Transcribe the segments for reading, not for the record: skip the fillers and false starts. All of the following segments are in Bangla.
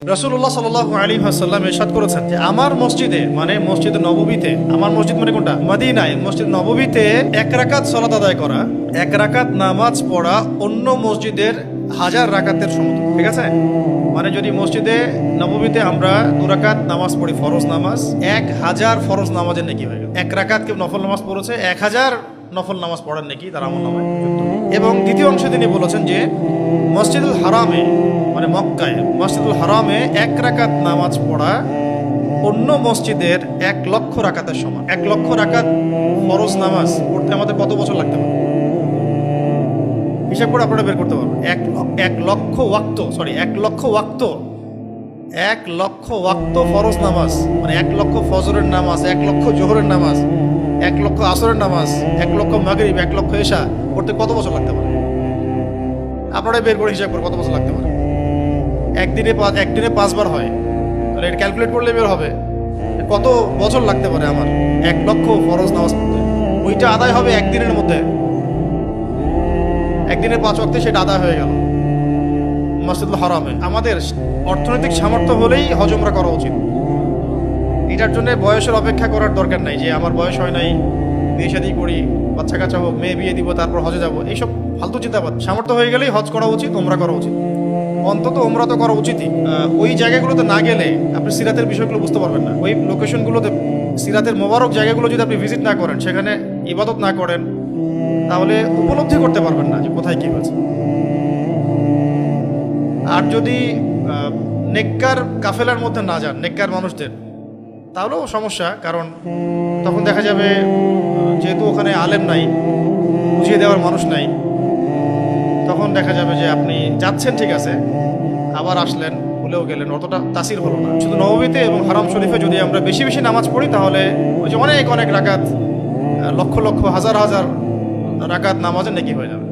রাসূলুল্লাহ সাল্লাল্লাহু আলাইহি ওয়াসাল্লাম ইরশাদ করেছেন যে আমার মসজিদে মানে মসজিদে নববীতে, আমার মসজিদ মানে কোনটা? মদিনায় মসজিদ নববীতে এক রাকাত সালাত আদায় করা, এক রাকাত নামাজ পড়া অন্য মসজিদের 1000 রাকাতের সমতুল্য। ঠিক আছে, মানে যদি মসজিদে নববীতে আমরা 2 রাকাত নামাজ পড়ি ফরজ নামাজ, 1000 ফরজ নামাজের নেকি হয়ে গেল। এক রাকাত কেউ নফল নামাজ পড়েছে, 1000 নফল নামাজ পড়ার নেকি তার আমলনামায় যুক্ত। এবং দ্বিতীয় অংশে তিনি বলেছেন যে মসজিদুল হারামে মানে মক্কায় মসজিদুল হারামে 1 রাকাত নামাজ পড়া অন্য মসজিদের 1 লক্ষ রাকাতের সমান। 1 লক্ষ রাকাত ফরজ নামাজ পড়তে আমাদের কত বছর লাগতে পারে হিসাব করে আপনারা বের করতে পারবেন। 1 লক্ষ ওয়াক্ত, সরি 1 লক্ষ ওয়াক্ত, 1 লক্ষ ওয়াক্ত ফরজ নামাজ মানে 1 লক্ষ ফজরের নামাজ, 1 লক্ষ জোহরের নামাজ, 1 লক্ষ আসরের নামাজ, 1 লক্ষ মাগরিব, 1 লক্ষ এশা পড়তে কত বছর লাগতে পারে? আপনারা বের করে হিসাব করে কত বছর লাগতে পারে। একদিনে 5 বার হয়, তাহলে এটা ক্যালকুলেট করলে বের হবে কত বছর লাগতে পারে আমার 1 লক্ষ ফরজ নামাজ পড়তে। ওইটা আদায় হবে একদিনের মধ্যে, একদিনে 5 ওয়াক্তে সেটা আদায় হয়ে গেল মসজিদুল হারামে। আমাদের অর্থনৈতিক সামর্থ্য হলেই হজ উমরা করা উচিত। এটার জন্য বয়সের অপেক্ষা করার দরকার নাই যে আমার বয়স হয় নাই, বিয়ে শাদী করি, বাচ্চা কাচ্চা হোক, মেয়ে বিয়ে দিব, তারপর হজে যাব, এইসব ফালতু চিন্তাবাদ। সামর্থ্য হয়ে গেলেই হজ করা উচিত, ওমরা করা উচিত। অন্তত ওমরা তো করা উচিতই। ওই জায়গাগুলোতে না গেলে আপনি সিরাতের বিষয়গুলো বুঝতে পারবেন না। ওই লোকেশনগুলোতে, সিরাতের মোবারক জায়গাগুলো যদি আপনি ভিজিট না করেন, সেখানে ইবাদত না করেন, তাহলে উপলব্ধি করতে পারবেন না যে কোথায় কী হয়েছে। আর যদি নেককার কাফেলার মধ্যে না যান, নেককার মানুষদের, তাহলেও সমস্যা। কারণ তখন দেখা যাবে যেহেতু ওখানে আলেম নাই, বুঝিয়ে দেওয়ার মানুষ নাই, তখন দেখা যাবে যে আপনি যাচ্ছেন ঠিক আছে, আবার আসলেন, ভুলেও গেলেন, অতটা তাসির হলো না। শুধু নববীতে এবং হারাম শরীফে যদি আমরা বেশি বেশি নামাজ পড়ি, তাহলে ওই যে অনেক অনেক রাকাত, লক্ষ লক্ষ হাজার হাজার রাকাত নামাজের নেকি হয়ে যাবে।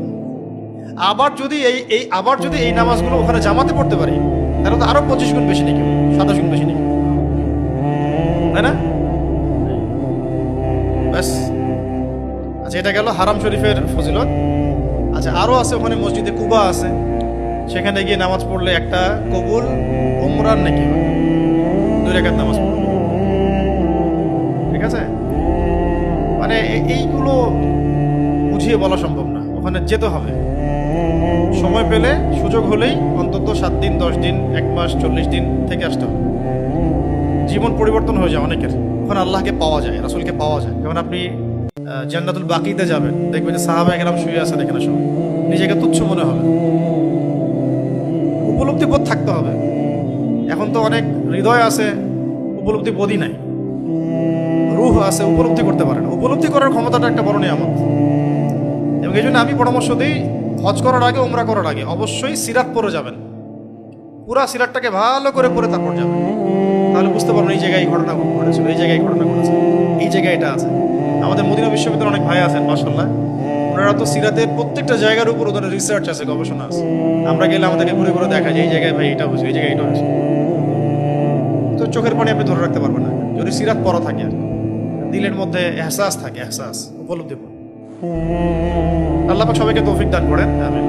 আবার যদি এই নামাজগুলো ওখানে জামাতে পড়তে পারি, তাহলে তো আরো 25 গুণ বেশি নেকি, 27 গুণ বেশি নেকি, তাই না? ব্যাস। আচ্ছা, এটা গেল হারাম শরীফের ফজিলত। আচ্ছা, আরও আছে ওখানে মসজিদে কুবা আছে, সেখানে গিয়ে নামাজ পড়লে একটা কবুল উমরার নাকি হয়, 2 রাকাত নামাজ পড়লে। ঠিক আছে, মানে এইগুলো বুঝিয়ে বলা সম্ভব না, ওখানে যেতে হবে। সময় পেলে, সুযোগ হলেই অন্তত 7 দিন, 10 দিন, 1 মাস, 40 দিন থেকে আসতে হবে। জীবন পরিবর্তন হয়ে যায় অনেকের, ওখানে আল্লাহকে পাওয়া যায়, রাসূলকে পাওয়া যায়। যেমন আপনি জান্নাতুল বাকিতে যাবেন, দেখবেন যে সাহাবায়ে কেরাম শুয়ে আছে, এখানে সব নিজেকে তুচ্ছ মনে হবে। উপলব্ধি বোধ থাকতে হবে। এখন তো অনেক হৃদয় আছে, উপলব্ধি বোধই নাই। রূহ আছে, উপলব্ধি করতে পারে না। উপলব্ধি করার ক্ষমতাটা একটা বড় নিয়ামত। এবং এই জন্য আমি পরামর্শ দিই, হজ করার আগে, উমরা করার আগে অবশ্যই সিরাত পড়ে যাবেন। পুরা সিরাতটাকে ভালো করে পড়ে তারপর যাবেন, তাহলে বুঝতে পারবেন এই জায়গায় এই ঘটনা ঘটেছিল, এই জায়গায় ঘটনা ঘটেছে, এই জায়গায় এটা আছে। আমাদের মদিনা বিশ্ববিদ্যালয়ে অনেক ভাই আছেন মাশাআল্লাহ, ওনারা তো সিরাতের প্রত্যেকটা জায়গার উপর ওদের রিসার্চ আছে, গবেষণা আছে। আমরা গেলে আমাদেরকে ঘুরে ঘুরে দেখা যায় এই জায়গায় ভাই এটা হয়েছে, এই জায়গায় এটা হয়েছে। তো চোখের পানি আপনি ধরে রাখতে পারবেন না যদি সিরাত পড়া থাকে, আর দিলের মধ্যে এহসাস থাকে, এহসাস, উপলব্ধি। আল্লাহ পাক সবাইকে তৌফিক দান করেন, আমিন।